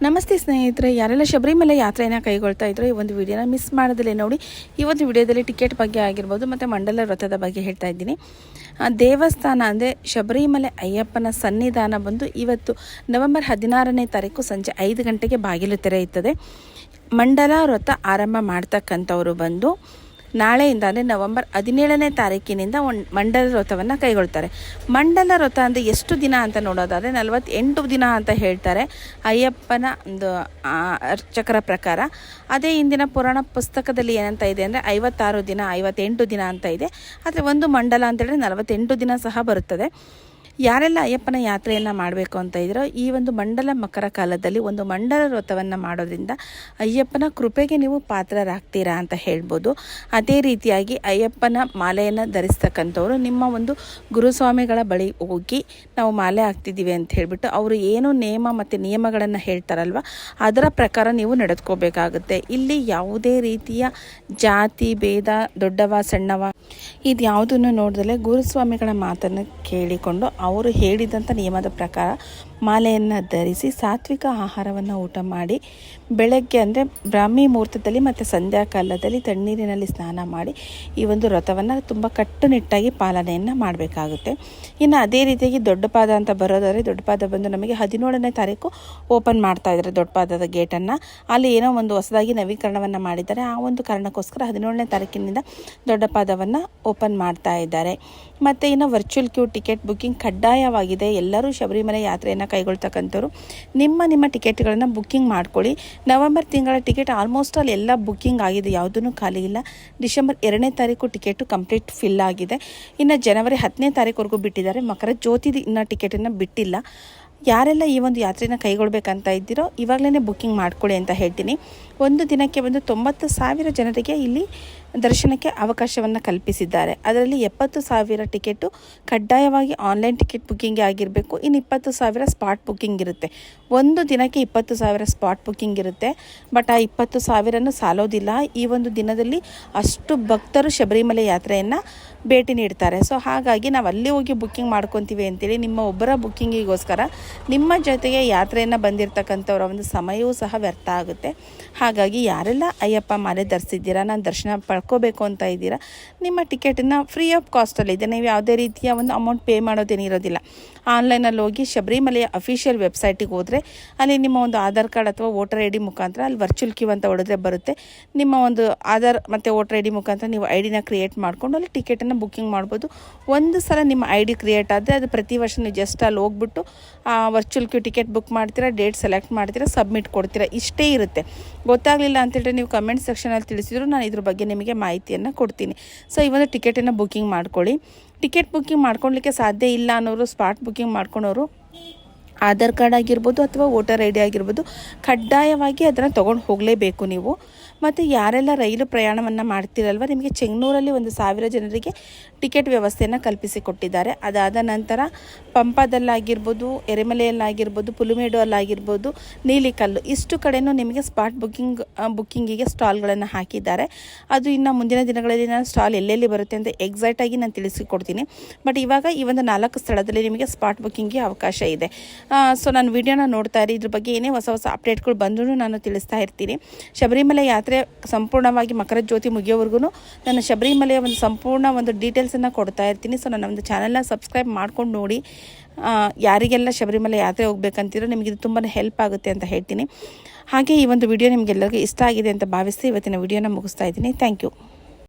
ನಮಸ್ತೆ ಸ್ನೇಹಿತರೆ, ಯಾರೆಲ್ಲ ಶಬರಿಮಲೆ ಯಾತ್ರೆಯನ್ನು ಕೈಗೊಳ್ತಾ ಇದ್ರು ಈ ಒಂದು ವಿಡಿಯೋನ ಮಿಸ್ ಮಾಡೋದಲ್ಲೇ ನೋಡಿ. ಈ ಒಂದು ವಿಡಿಯೋದಲ್ಲಿ ಟಿಕೆಟ್ ಬಗ್ಗೆ ಆಗಿರ್ಬೋದು ಮತ್ತು ಮಂಡಲ ವ್ರತದ ಬಗ್ಗೆ ಹೇಳ್ತಾ ಇದ್ದೀನಿ. ದೇವಸ್ಥಾನ ಅಂದರೆ ಶಬರಿಮಲೆ ಅಯ್ಯಪ್ಪನ ಸನ್ನಿಧಾನ ಬಂದು ಇವತ್ತು ನವೆಂಬರ್ 16ನೇ ತಾರೀಕು ಸಂಜೆ 5 ಗಂಟೆಗೆ ಬಾಗಿಲು ತೆರೆಯುತ್ತದೆ. ಮಂಡಲ ವ್ರತ ಆರಂಭ ಮಾಡ್ತಕ್ಕಂಥವ್ರು ಬಂದು ನಾಳೆಯಿಂದ ಅಂದರೆ ನವೆಂಬರ್ 17ನೇ ತಾರೀಕಿನಿಂದ ಮಂಡಲ ವ್ರತವನ್ನು ಕೈಗೊಳ್ತಾರೆ. ಮಂಡಲ ವ್ರತ ಅಂದರೆ ಎಷ್ಟು ದಿನ ಅಂತ ನೋಡೋದಾದರೆ 48 ದಿನ ಅಂತ ಹೇಳ್ತಾರೆ ಅಯ್ಯಪ್ಪನ ಒಂದು ಅರ್ಚಕರ ಪ್ರಕಾರ. ಅದೇ ಇಂದಿನ ಪುರಾಣ ಪುಸ್ತಕದಲ್ಲಿ ಏನಂತ ಇದೆ ಅಂದರೆ 56 ದಿನ 58 ದಿನ ಅಂತ ಇದೆ. ಆದರೆ ಒಂದು ಮಂಡಲ ಅಂತೇಳಿದ್ರೆ 48 ದಿನ ಸಹ ಬರುತ್ತದೆ. ಯಾರೆಲ್ಲ ಅಯ್ಯಪ್ಪನ ಯಾತ್ರೆಯನ್ನು ಮಾಡಬೇಕು ಅಂತ ಇದ್ರೋ ಈ ಒಂದು ಮಂಡಲ ಮಕರ ಕಾಲದಲ್ಲಿ ಒಂದು ಮಂಡಲ ವ್ರತವನ್ನು ಮಾಡೋದ್ರಿಂದ ಅಯ್ಯಪ್ಪನ ಕೃಪೆಗೆ ನೀವು ಪಾತ್ರರಾಗ್ತೀರಾ ಅಂತ ಹೇಳ್ಬೋದು. ಅದೇ ರೀತಿಯಾಗಿ ಅಯ್ಯಪ್ಪನ ಮಾಲೆಯನ್ನು ಧರಿಸ್ತಕ್ಕಂಥವ್ರು ನಿಮ್ಮ ಒಂದು ಗುರುಸ್ವಾಮಿಗಳ ಬಳಿ ಹೋಗಿ ನಾವು ಮಾಲೆ ಹಾಕ್ತಿದ್ದೀವಿ ಅಂತ ಹೇಳಿಬಿಟ್ಟು ಅವರು ಏನು ನೇಮ ಮತ್ತು ನಿಯಮಗಳನ್ನು ಹೇಳ್ತಾರಲ್ವ ಅದರ ಪ್ರಕಾರ ನೀವು ನಡೆದುಕೋಬೇಕಾಗುತ್ತೆ. ಇಲ್ಲಿ ಯಾವುದೇ ರೀತಿಯ ಜಾತಿ ಭೇದ, ದೊಡ್ಡವ ಸಣ್ಣವ ಇದು ಯಾವುದನ್ನು ನೋಡಿದಲೇ ಗುರುಸ್ವಾಮಿಗಳ ಮಾತನ್ನು ಕೇಳಿಕೊಂಡು ಅವರು ಹೇಳಿದಂಥ ನಿಯಮದ ಪ್ರಕಾರ ಮಾಲೆಯನ್ನು ಧರಿಸಿ ಸಾತ್ವಿಕ ಆಹಾರವನ್ನು ಊಟ ಮಾಡಿ ಬೆಳಗ್ಗೆ ಅಂದರೆ ಬ್ರಾಹ್ಮಿ ಮುಹೂರ್ತದಲ್ಲಿ ಮತ್ತು ಸಂಧ್ಯಾಕಾಲದಲ್ಲಿ ತಣ್ಣೀರಿನಲ್ಲಿ ಸ್ನಾನ ಮಾಡಿ ಈ ಒಂದು ವ್ರತವನ್ನು ತುಂಬ ಕಟ್ಟುನಿಟ್ಟಾಗಿ ಪಾಲನೆಯನ್ನು ಮಾಡಬೇಕಾಗುತ್ತೆ. ಇನ್ನು ಅದೇ ರೀತಿಯಾಗಿ ದೊಡ್ಡಪಾದ ಅಂತ ಬರೋದಾದರೆ ದೊಡ್ಡಪಾದ ಬಂದು ನಮಗೆ 17ನೇ ತಾರೀಕು ಓಪನ್ ಮಾಡ್ತಾ ಇದ್ದಾರೆ ದೊಡ್ಡಪಾದದ ಗೇಟನ್ನು. ಅಲ್ಲಿ ಏನೋ ಒಂದು ಹೊಸದಾಗಿ ನವೀಕರಣವನ್ನು ಮಾಡಿದ್ದಾರೆ. ಆ ಒಂದು ಕಾರಣಕ್ಕೋಸ್ಕರ 17ನೇ ತಾರೀಕಿನಿಂದ ದೊಡ್ಡಪಾದವನ್ನು ಓಪನ್ ಮಾಡ್ತಾ ಇದ್ದಾರೆ. ಮತ್ತು ಇನ್ನು ವರ್ಚುವಲ್ ಕ್ಯೂ ಟಿಕೆಟ್ ಬುಕ್ಕಿಂಗ್ ಕಡ್ಡಾಯವಾಗಿದೆ. ಎಲ್ಲರೂ ಶಬರಿಮಲೆ ಯಾತ್ರೆಯನ್ನು ಕೈಗೊಳ್ತಕ್ಕಂಥವ್ರು ನಿಮ್ಮ ಟಿಕೆಟ್ಗಳನ್ನು ಬುಕ್ಕಿಂಗ್ ಮಾಡ್ಕೊಳ್ಳಿ. ನವೆಂಬರ್ ತಿಂಗಳ ಟಿಕೆಟ್ ಆಲ್ಮೋಸ್ಟ್ ಆಲ್ ಎಲ್ಲ ಬುಕ್ಕಿಂಗ್ ಆಗಿದೆ, ಯಾವುದೂ ಖಾಲಿ ಇಲ್ಲ. ಡಿಸೆಂಬರ್ 2ನೇ ತಾರೀಕು ಟಿಕೆಟು ಕಂಪ್ಲೀಟ್ ಫಿಲ್ ಆಗಿದೆ. ಇನ್ನು ಜನವರಿ 10ನೇ ತಾರೀಕುವರೆಗೂ ಬಿಟ್ಟಿದ್ದಾರೆ. ಮಕರ ಜ್ಯೋತಿದು ಇನ್ನೂ ಟಿಕೆಟನ್ನು ಬಿಟ್ಟಿಲ್ಲ. ಯಾರೆಲ್ಲ ಈ ಒಂದು ಯಾತ್ರೆನ ಕೈಗೊಳ್ಬೇಕಂತ ಇದ್ದೀರೋ ಇವಾಗಲೇ ಬುಕ್ಕಿಂಗ್ ಮಾಡ್ಕೊಳ್ಳಿ ಅಂತ ಹೇಳ್ತೀನಿ. ಒಂದು ದಿನಕ್ಕೆ ಒಂದು 90,000 ಜನರಿಗೆ ಇಲ್ಲಿ ದರ್ಶನಕ್ಕೆ ಅವಕಾಶವನ್ನು ಕಲ್ಪಿಸಿದ್ದಾರೆ. ಅದರಲ್ಲಿ 70,000 ಟಿಕೆಟು ಕಡ್ಡಾಯವಾಗಿ ಆನ್ಲೈನ್ ಟಿಕೆಟ್ ಬುಕ್ಕಿಂಗ್ ಆಗಿರಬೇಕು. ಇನ್ನು 20,000 ಸ್ಪಾಟ್ ಬುಕ್ಕಿಂಗ್ ಇರುತ್ತೆ. ಒಂದು ದಿನಕ್ಕೆ 20,000 ಸ್ಪಾಟ್ ಬುಕ್ಕಿಂಗ್ ಇರುತ್ತೆ. ಬಟ್ ಆ 20,000 ಸಾಲೋದಿಲ್ಲ. ಈ ಒಂದು ದಿನದಲ್ಲಿ ಅಷ್ಟು ಭಕ್ತರು ಶಬರಿಮಲೆ ಯಾತ್ರೆಯನ್ನು ಭೇಟಿ ನೀಡ್ತಾರೆ. ಸೊ ಹಾಗಾಗಿ ನಾವು ಅಲ್ಲಿ ಹೋಗಿ ಬುಕ್ಕಿಂಗ್ ಮಾಡ್ಕೊತೀವಿ ಅಂತೇಳಿ ನಿಮ್ಮ ಒಬ್ಬರ ಬುಕ್ಕಿಂಗಿಗೋಸ್ಕರ ನಿಮ್ಮ ಜೊತೆಗೆ ಯಾತ್ರೆಯನ್ನು ಬಂದಿರತಕ್ಕಂಥವ್ರ ಒಂದು ಸಮಯವೂ ಸಹ ವ್ಯರ್ಥ ಆಗುತ್ತೆ. ಹಾಗಾಗಿ ಯಾರೆಲ್ಲ ಅಯ್ಯಪ್ಪ ಮಾಲೆ ಧರಿಸಿದ್ದೀರಾ, ನಾನು ದರ್ಶನ ಪಡ್ಕೋಬೇಕು ಅಂತ ಇದ್ದೀರಾ, ನಿಮ್ಮ ಟಿಕೆಟನ್ನು ಫ್ರೀ ಆಫ್ ಕಾಸ್ಟಲ್ಲಿ ಇದೆ. ನೀವು ಯಾವುದೇ ರೀತಿಯ ಒಂದು ಅಮೌಂಟ್ ಪೇ ಮಾಡೋದೇನಿರೋದಿಲ್ಲ. ಆನ್ಲೈನಲ್ಲಿ ಹೋಗಿ ಶಬರಿಮಲೆಯ ಅಫಿಷಿಯಲ್ ವೆಬ್ಸೈಟಿಗೆ ಹೋದರೆ ಅಲ್ಲಿ ನಿಮ್ಮ ಒಂದು ಆಧಾರ್ ಕಾರ್ಡ್ ಅಥವಾ ವೋಟರ್ ಐ ಡಿ ಮುಖಾಂತರ ಅಲ್ಲಿ ವರ್ಚುವಲ್ ಕ್ಯೂ ಅಂತ ಹೊಡೆದ್ರೆ ಬರುತ್ತೆ. ನಿಮ್ಮ ಒಂದು ಆಧಾರ್ ಮತ್ತು ವೋಟರ್ ಐ ಡಿ ಮುಖಾಂತರ ನೀವು ಐ ಡಿನ ಕ್ರಿಯೇಟ್ ಮಾಡಿಕೊಂಡು ಅಲ್ಲಿ ಟಿಕೆಟನ್ನು ಬುಕ್ಕಿಂಗ್ ಮಾಡ್ಬೋದು. ಒಂದು ಸಲ ನಿಮ್ಮ ಐ ಡಿ ಕ್ರಿಯೇಟ್ ಆದರೆ ಅದು ಪ್ರತಿ ವರ್ಷ ನೀವು ಜಸ್ಟ್ ಅಲ್ಲಿ ಹೋಗ್ಬಿಟ್ಟು ವರ್ಚುವಲ್ ಕ್ಯೂ ಟಿಕೆಟ್ ಬುಕ್ ಮಾಡ್ತೀರಾ, ಡೇಟ್ ಸೆಲೆಕ್ಟ್ ಮಾಡ್ತೀರಾ, ಸಬ್ಮಿಟ್ ಕೊಡ್ತೀರಾ. ಇಷ್ಟೇ ಇರುತ್ತೆ. ಗೊತ್ತಾಗಲಿಲ್ಲ ಅಂತೇಳಿ ನೀವು ಕಮೆಂಟ್ ಸೆಕ್ಷನಲ್ಲಿ ತಿಳಿಸಿದ್ರು ನಾನು ಇದ್ರ ಬಗ್ಗೆ ನಿಮಗೆ ಮಾಹಿತಿಯನ್ನು ಕೊಡ್ತೀನಿ. ಸೊ ಈ ಒಂದು ಟಿಕೆಟನ್ನು ಬುಕ್ಕಿಂಗ್ ಮಾಡ್ಕೊಳ್ಳಿ. ಟಿಕೆಟ್ ಬುಕ್ಕಿಂಗ್ ಮಾಡ್ಕೊಳ್ಳಿಕ್ಕೆ ಸಾಧ್ಯ ಇಲ್ಲ ಅನ್ನೋರು ಸ್ಪಾಟ್ ಬುಕ್ಕಿಂಗ್ ಮಾಡ್ಕೊಳೋರು ಆಧಾರ್ ಕಾರ್ಡ್ ಆಗಿರ್ಬೋದು ಅಥವಾ ವೋಟರ್ ಐ ಡಿ ಆಗಿರ್ಬೋದು ಕಡ್ಡಾಯವಾಗಿ ಅದನ್ನು ತೊಗೊಂಡು ಹೋಗಲೇಬೇಕು ನೀವು. ಮತ್ತು ಯಾರೆಲ್ಲ ರೈಲು ಪ್ರಯಾಣವನ್ನು ಮಾಡ್ತಿರಲ್ವ ನಿಮಗೆ ಚೆಂಗನೂರಲ್ಲಿ 1,000 ಜನರಿಗೆ ಟಿಕೆಟ್ ವ್ಯವಸ್ಥೆಯನ್ನು ಕಲ್ಪಿಸಿಕೊಟ್ಟಿದ್ದಾರೆ. ಅದಾದ ನಂತರ ಪಂಪಾದಲ್ಲಾಗಿರ್ಬೋದು, ಎರೆಮಲೆಯಲ್ಲಾಗಿರ್ಬೋದು, ಪುಲಿಮೇಡು ಅಲ್ಲಾಗಿರ್ಬೋದು, ನೀಲಿಕಲ್ಲು ಇಷ್ಟು ಕಡೆಯೂ ನಿಮಗೆ ಸ್ಪಾಟ್ ಬುಕ್ಕಿಂಗಿಗೆ ಸ್ಟಾಲ್ಗಳನ್ನು ಹಾಕಿದ್ದಾರೆ. ಅದು ಇನ್ನು ಮುಂದಿನ ದಿನಗಳಲ್ಲಿ ನಾನು ಸ್ಟಾಲ್ ಎಲ್ಲೆಲ್ಲಿ ಬರುತ್ತೆ ಅಂತ ಎಕ್ಸಾಕ್ಟಾಗಿ ನಾನು ತಿಳಿಸಿಕೊಡ್ತೀನಿ. ಬಟ್ ಇವಾಗ ಈ ಒಂದು 4 ಸ್ಥಳದಲ್ಲಿ ನಿಮಗೆ ಸ್ಪಾಟ್ ಬುಕ್ಕಿಂಗ್ಗೆ ಅವಕಾಶ ಇದೆ. ಸೊ ನಾನು ವಿಡಿಯೋನ ನೋಡ್ತಾ ಇರಿ. ಇದ್ರ ಬಗ್ಗೆ ಏನೇ ಹೊಸ ಅಪ್ಡೇಟ್ಗಳು ಬಂದರೂ ನಾನು ತಿಳಿಸ್ತಾ ಇರ್ತೀನಿ. ಶಬರಿಮಲೆ ಯಾತ್ರೆ ಸಂಪೂರ್ಣವಾಗಿ ಮಕರ ಜ್ಯೋತಿ ಮುಗಿಯೋವರೆಗೂ ನಾನು ಶಬರಿಮಲೆಯ ಒಂದು ಸಂಪೂರ್ಣ ಒಂದು ಡೀಟೇಲ್ಸನ್ನು ಕೊಡ್ತಾ ಇರ್ತೀನಿ. ಸೊ ನನ್ನ ಒಂದು ಚಾನಲ್ನ ಸಬ್ಸ್ಕ್ರೈಬ್ ಮಾಡ್ಕೊಂಡು ನೋಡಿ. ಯಾರಿಗೆಲ್ಲ ಶಬರಿಮಲೆ ಯಾತ್ರೆ ಹೋಗ್ಬೇಕಂತಿರೋ ನಿಮಗೆ ಇದು ತುಂಬಾ ಹೆಲ್ಪ್ ಆಗುತ್ತೆ ಅಂತ ಹೇಳ್ತೀನಿ. ಹಾಗೆ ಈ ಒಂದು ವಿಡಿಯೋ ನಿಮಗೆಲ್ಲರಿಗೂ ಇಷ್ಟ ಆಗಿದೆ ಅಂತ ಭಾವಿಸಿ ಇವತ್ತಿನ ವಿಡಿಯೋನ ಮುಗಿಸ್ತಾ ಇದ್ದೀನಿ. Thank you.